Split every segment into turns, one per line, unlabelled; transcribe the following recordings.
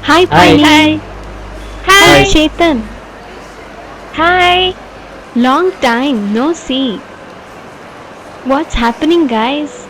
Hi,
Hi.
Pani.
Hi.
Hi,
Hi.
Chetan.
Hi.
Long time no see. What's happening, guys?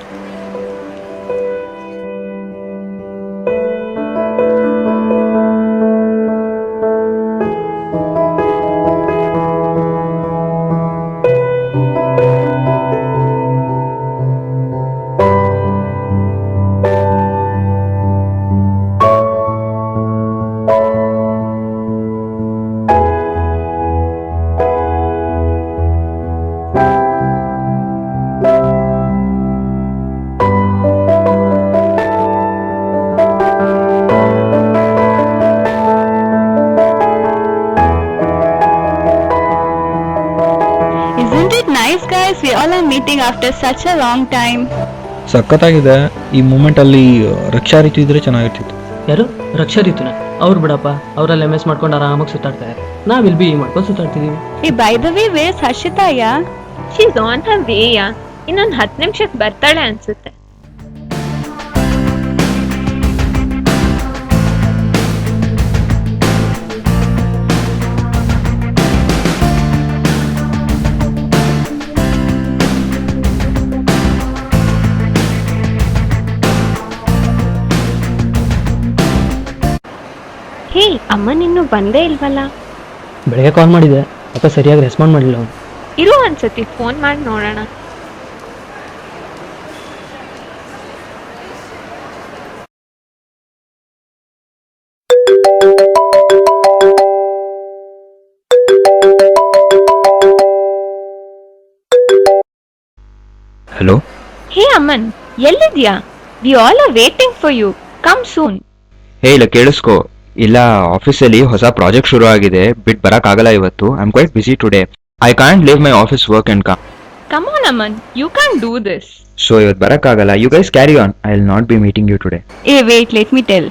Isn't it nice, guys? We all are meeting after such a long time.
ಸಖತ್ತಾಗಿದೆ. ಈ moment ಅಲ್ಲಿ ರಕ್ಷಾ ರೀತಿ ಇದ್ರೆ ಚೆನ್ನಾಗಿರ್ತಿತ್ತು.
ಯಾರು ರಕ್ಷಾ ಋತುನ ಅವ್ರು ಬಿಡಪ್ಪ, ಅವರೆಲ್ಲ ಎಮ್ ಎಸ್ ಮಾಡ್ಕೊಂಡು ಆರಾಮಾಗಿ ಸುತ್ತಾಡ್ತಾರೆ. ನಾವಿಲ್ಲಿ ಬಿ ಮಾಡ್ಕೊಂಡು ಸುತ್ತಾಡ್ತಿದೀವಿ.
Hey, by the way, where's Harshita, yeah?
She's on her way, yeah. ಇನ್ನೊಂದು 10 ನಿಮಿಷಕ್ಕೆ ಬರ್ತಾಳೆ ಅನ್ಸುತ್ತೆ.
ಹೇ ಅಮ್ಮನ್ ಇನ್ನೂ ಬಂದೇ ಇಲ್ವಲ್ಲ.
ಬೆಳಗ್ಗೆ ಕಾಲ್ ಮಾಡಿದೆ, ಅಪ್ಪ ಸರಿಯಾಗಿ ರೆಸ್ಪಾಂಡ್ ಮಾಡಲಿಲ್ಲ ಅವನು.
ಇರು ಅನ್ಸತಿ ಫೋನ್ ಮಾಡಿ ನೋಡೋಣ.
ಹಲೋ.
ಹೇ ಅಮನ್, ಎಲ್ಲಿದ್ಯಾ? We all are waiting for you. Come soon.
Hey ಇಲ್ಲ ಕೇಳಿಸ್ಕೊ. ಇಲ್ಲ, ಆಫೀಸಲ್ಲಿ ಹೊಸ ಪ್ರಾಜೆಕ್ಟ್ ಶುರು ಆಗಿದೆ, ಬಿಟ್ ಬರಕ್ ಆಗಲ್ಲ ಇವತ್ತು. I am quite busy today. I can't leave my office work and come.
Come on Aman, you can do this.
So ಇವತ್ತು ಬರಕ್ ಆಗಲ್ಲ. You guys carry on. I will not be meeting you today.
Hey, wait, let me tell.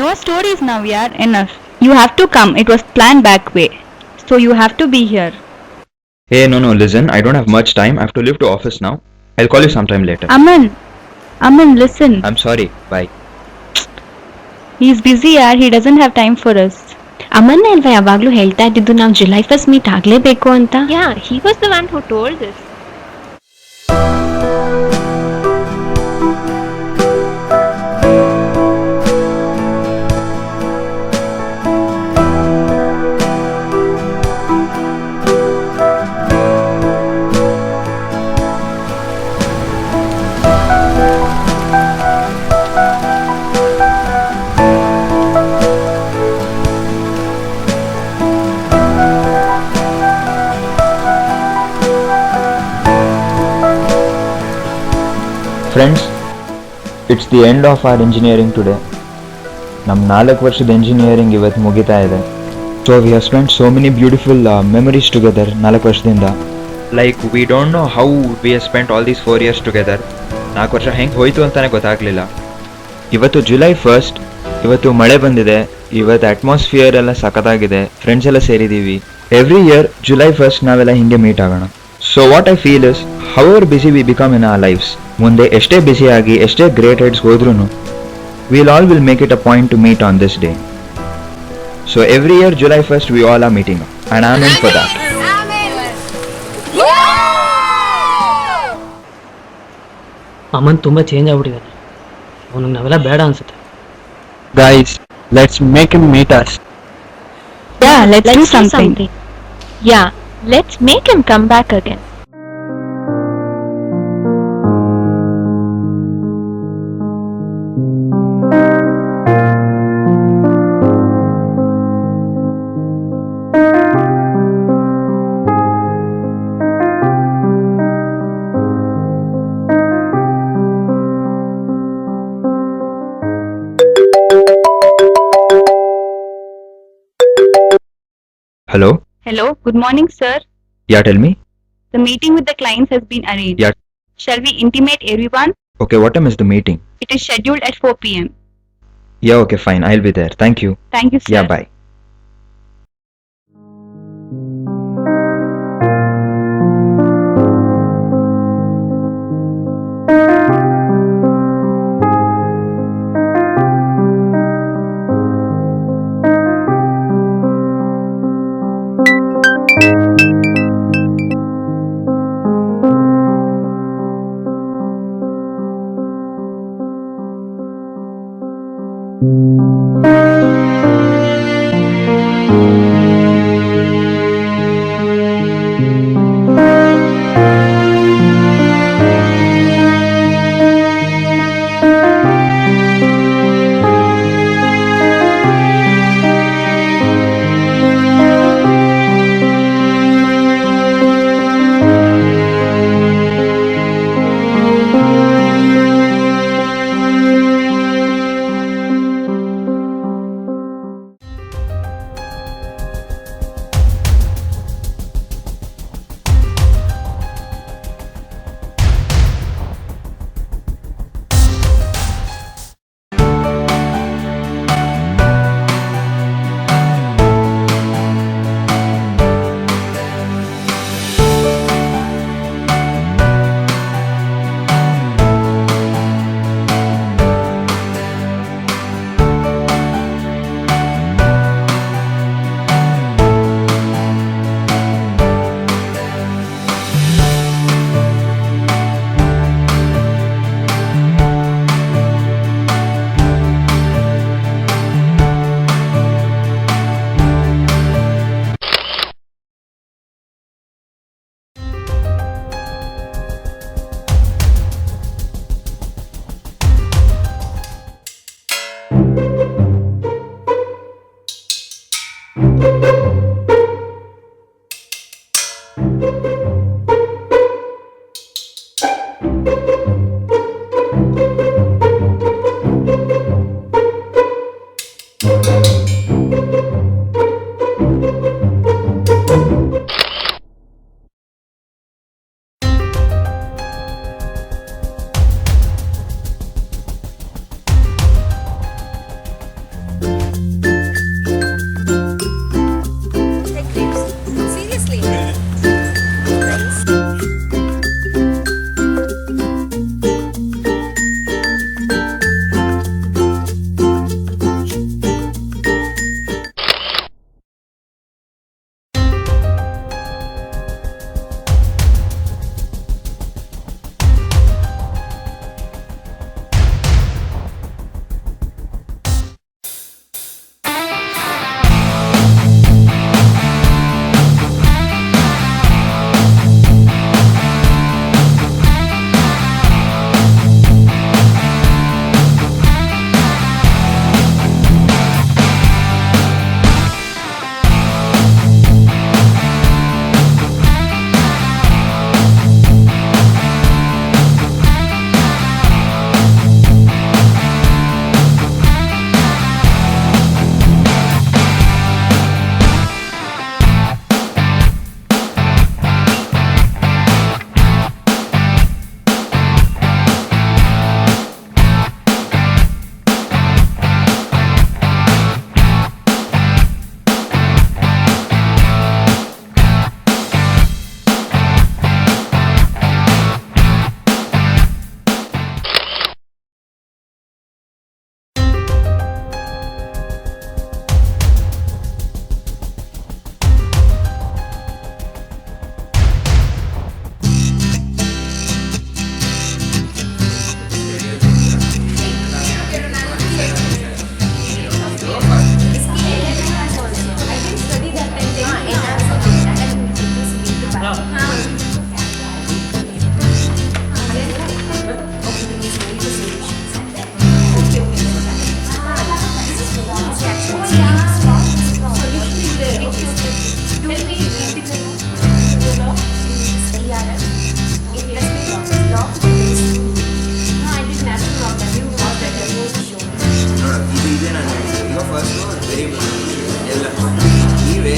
No stories now, yaar. Enough. You have to come. It was planned back way. So you have to be here.
Hey no listen, I don't have much time. I have to leave to office now. I will call you some time later.
Aman, listen.
I am sorry. Bye.
He's busy, yaar. He doesn't have time for us. Aman ಅಲ್ವಾ ಯಾವಾಗ್ಲೂ ಹೇಳ್ತಾ ಇದ್ದಿದ್ದು ನಾವು July 1st meet ಆಗ್ಲೇಬೇಕು ಅಂತ.
Yeah, he was the one who told this.
Friends, it's the end of our engineering today. ನಮ್ಮ 4 ವರ್ಷದ engineering ಇವತ್ತು ಮುಗಿತಾ ಇದೆ. So we have spend so many beautiful memories together 4 ವರ್ಷದಿಂದ. Like we don't know how we have spent all these 4 years together. 4 ವರ್ಷ ಹೆಂಗೆ ಹೋಯ್ತು ಅಂತಾನೆ ಗೊತ್ತಾಗಲಿಲ್ಲ. ಇವತ್ತು ಜುಲೈ 1st, ಇವತ್ತು ಮಳೆ ಬಂದಿದೆ, ಇವತ್ತು ಅಟ್ಮಾಸ್ಫಿಯರ್ ಎಲ್ಲ ಸಖತ್ತಾಗಿದೆ, ಫ್ರೆಂಡ್ಸ್ ಎಲ್ಲ ಸೇರಿದ್ದೀವಿ. ಎವ್ರಿ ಇಯರ್ ಜುಲೈ 1st ನಾವೆಲ್ಲ ಹಿಂಗೆ ಮೀಟ್ ಆಗೋಣ. So what I feel is, however busy we become in our lives, ಮುಂದೆ ಎಷ್ಟೇ ಬಿಸಿ ಆಗಿ ಎಷ್ಟೇ ಗ್ರೇಟ್ ಹೈಟ್ಸ್ ಹೋದ್ರೂ will all will make it a point to meet on this day. So every year July 1st we all are meeting and I am in for that.
Aman ತುಂಬಾ change ಆಗ್ಬಿಟ್ಟಿದ್ದಾನೆ. ಅವನಿಗೆ ನಾವೆಲ್ಲ ಬೇಡ ಅನ್ಸುತ್ತೆ.
Guys, let's make him meet us.
Yeah, let's do something.
Yeah, let's make him come back again.
Hello.
Hello, good morning, sir.
Yeah, tell me.
The meeting with the clients has been arranged.
Yeah.
Shall we intimate everyone?
Okay, what time is the meeting?
It is scheduled at 4 p.m.
Yeah, okay fine, I will be there. Thank you.
Thank you, sir.
Yeah, bye.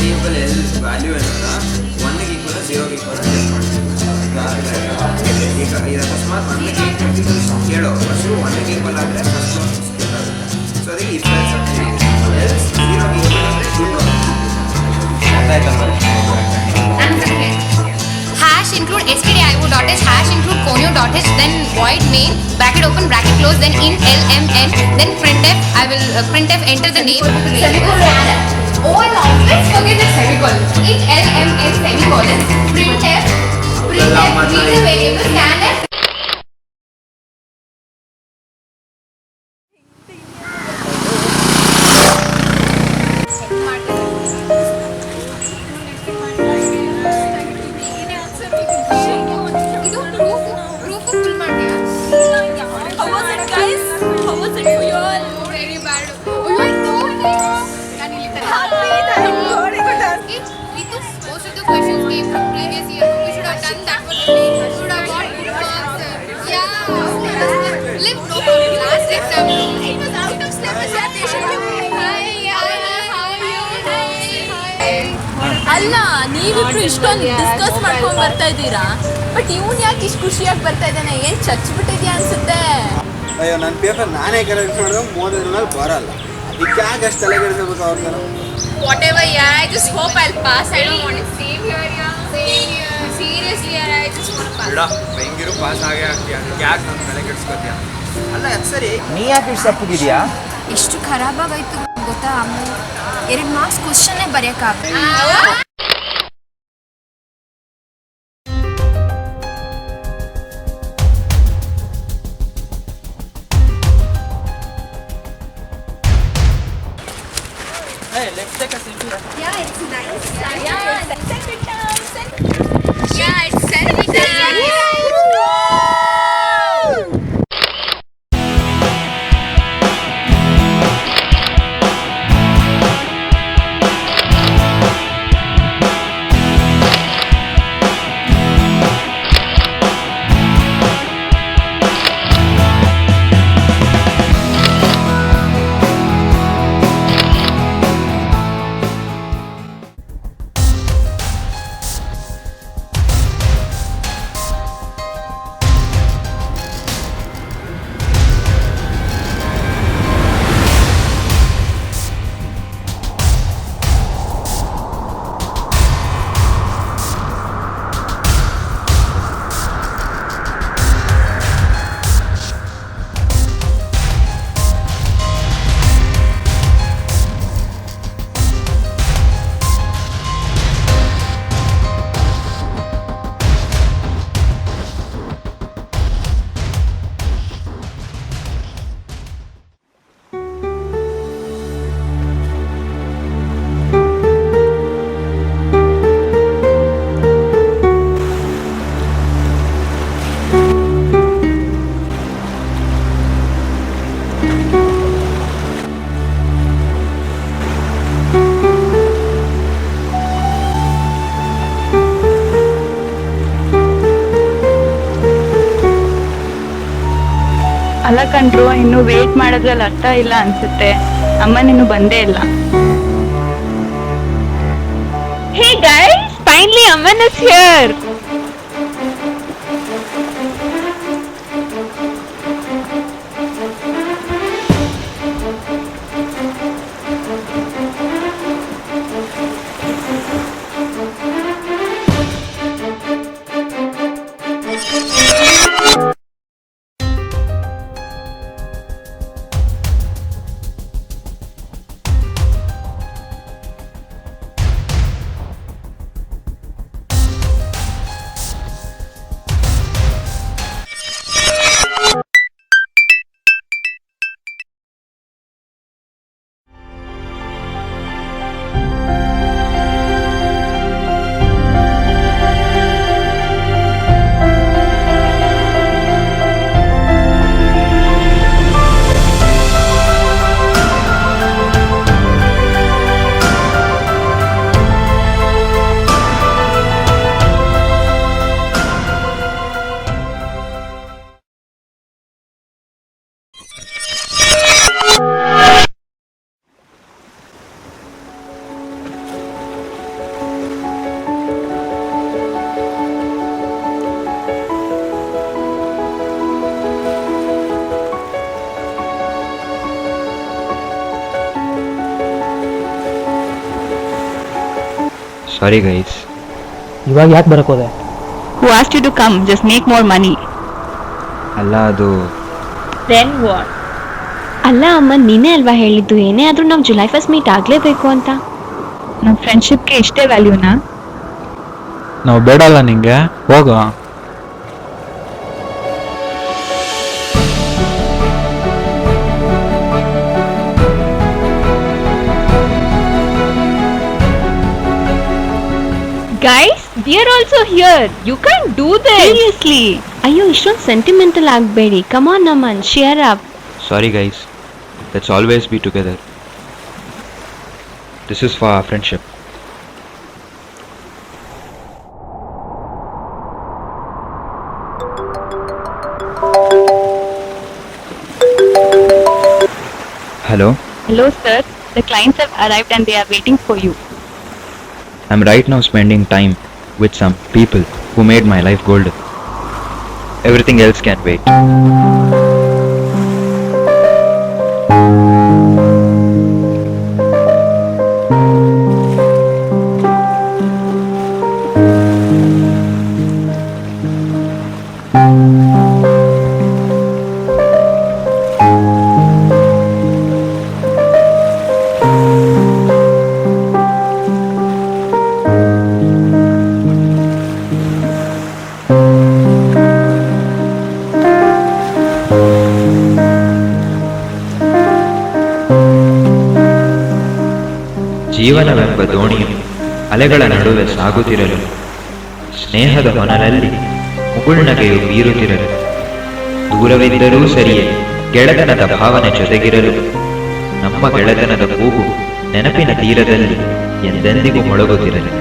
Variable L value ಏನಲ್ಲ 1ಗೆ equal 0ಗೆ equal check ಮಾಡ್ತೀವಿ. ಈಗ ಅಕಸ್ಮಾತ್ 1ಗೆ ಕೇಳೋ first 1ಗೆ equal ಆದರೆ ಫಸ್ಟ್ ಸೊ ಅದಕ್ಕೆ ಇಫ್ ಎಲ್ಸ್ ಅಂತೀವಿ. ಎಲ್ಸ್ 0ಗೆ ಈಕ್ವಲ್ ಆದರೆ
hash include stdio.h, hash include conio.h, then void main, bracket open, bracket close, then int lmn, then printf. I will printf enter the name. Semicolon. All let's forget the semicolon. Int lmn semicolon. Printf. Read the variable scanf. Most of the questions came from previous year. We should have done that one only. We should have got good marks. Yeah. Live no problem. Last exam. It was out of syllabus. Yeah, they should have. Hi.
ಅಲ್ಲ ನೀವಿಬ್ರು ಇಷ್ಟೊಂದು discuss ಮಾಡ್ಕೊಂಡು ಬರ್ತಾ ಇದ್ದೀರಾ, but ಇವ್ನು ಯಾಕೆ ಇಷ್ಟು ಖುಷಿಯಾಗಿ ಬರ್ತಾ ಇದ್ದಾನೆ? ಏನು ಚಚ್ಬಿಟ್ಟಿದ್ಯಾ ಅನ್ಸುತ್ತೆ.
ಅಯ್ಯೋ ನನ್ನ ಪೇಪರ್ ನಾನೇ ಕರೆಕ್ಟ್ ಮಾಡಿದಾಗ 30 ದಿನ ಬರಲ್ಲ, ಅದಕ್ಕೆ ಯಾಕೆ ಅಷ್ಟು ತಲೆಗೆಡಿಸಬೇಕು ಅವ್ರನ್ನ?
Whatever, yeah. I just hope I'll pass. I don't want to same here, yeah. Same here. Seriously, yeah. I just want to pass.
ಬಿಡ ಹೆಂಗಿರು ಪಾಸ್ ಆಗೇ ಆಗ್ತೀಯ, ಅದಕ್ಕೆ ಯಾಕೆ ನನ್ನ ತಲೆ ಕೆಡಿಸ್ಕೊತೀಯ? ಅಲ್ಲ ಅದು ಸರಿ,
ನೀ ಯಾಕೆ ಇಷ್ಟು ಸಪ್ಪಗಿದೆಯಾ?
ಎಷ್ಟು ಖರಾಬಾಗಾಯ್ತು ಗೊತ್ತಾ ಅಮ್ಮ. 2 marks ಕ್ವಶನ್ನೇ ಬರೆಯೋಕ್ಕಾಗಲ್ಲ.
Hey, let's take a selfie.
Yeah, it's nice. Yeah, selfie time. Yeah, it's selfie time.
ಅಲ್ಲ ಕಂಡ್ರು, ಇನ್ನು ವೇಟ್ ಮಾಡೋದ್ರಲ್ಲಿ ಅರ್ಥ ಇಲ್ಲ ಅನ್ಸುತ್ತೆ. ಅಮ್ಮನಿನ್ನು ಬಂದೇ ಇಲ್ಲ.
Hey guys, finally Aman is here.
Sorry guys.
ಇವಾಗ ಯಾಕೆ ಬರಕೋದೆ?
Who asked you to come? Just make more money.
ಅಲ್ಲ ಅದು
ದೆನ್ ವಾಟ್?
ಅಲ್ಲ ಅಮ್ಮ, ನೀನೇ ಅಲ್ವಾ ಹೇಳಿದ್ದು ಏನೇ ಆದ್ರೂ ನಾವು ಜುಲೈ 1st ಮೀಟ್ ಆಗ್ಲೇಬೇಕು ಅಂತ. ನಮ್ಮ ಫ್ರೆಂಡ್ಶಿಪ್ಗೆ ಇಷ್ಟೇ ವ್ಯಾಲ್ಯೂನಾ?
ನಾವು ಬೇಡಲ್ಲ ನಿಂಗೆ, ಹೋಗೋ.
Guys, we are also here. You can do this.
Seriously? ಅಯ್ಯೋ, ಇಷ್ಟೊಂದು ಸೆಂಟಿಮೆಂಟಲ್ ಆಗಬೇಡಿ. Come on Naman, cheer up.
Sorry guys, let's always be together. This is for friendship. Hello,
Hello sir, the clients have arrived and they are waiting for you.
I'm right now spending time with some people who made my life golden. Everything else can wait. ಜೀವನವೆಂಬ ದೋಣಿಯು ಅಲೆಗಳ ನಡುವೆ ಸಾಗುತ್ತಿರಲು, ಸ್ನೇಹದ ಹೊನಲಲ್ಲಿ ಮುಗುಳ್ನಗೆಯು ಬೀರುತ್ತಿರಲು, ದೂರವಿದ್ದರೂ ಸರಿಯೇ ಗೆಳೆತನದ ಭಾವನೆ ಜೊತೆಗಿರಲು, ನಮ್ಮ ಗೆಳೆತನದ ಕೂಗು ನೆನಪಿನ ತೀರದಲ್ಲಿ ಎಂದೆಂದಿಗೂ ಮೊಳಗುತ್ತಿರಲಿ.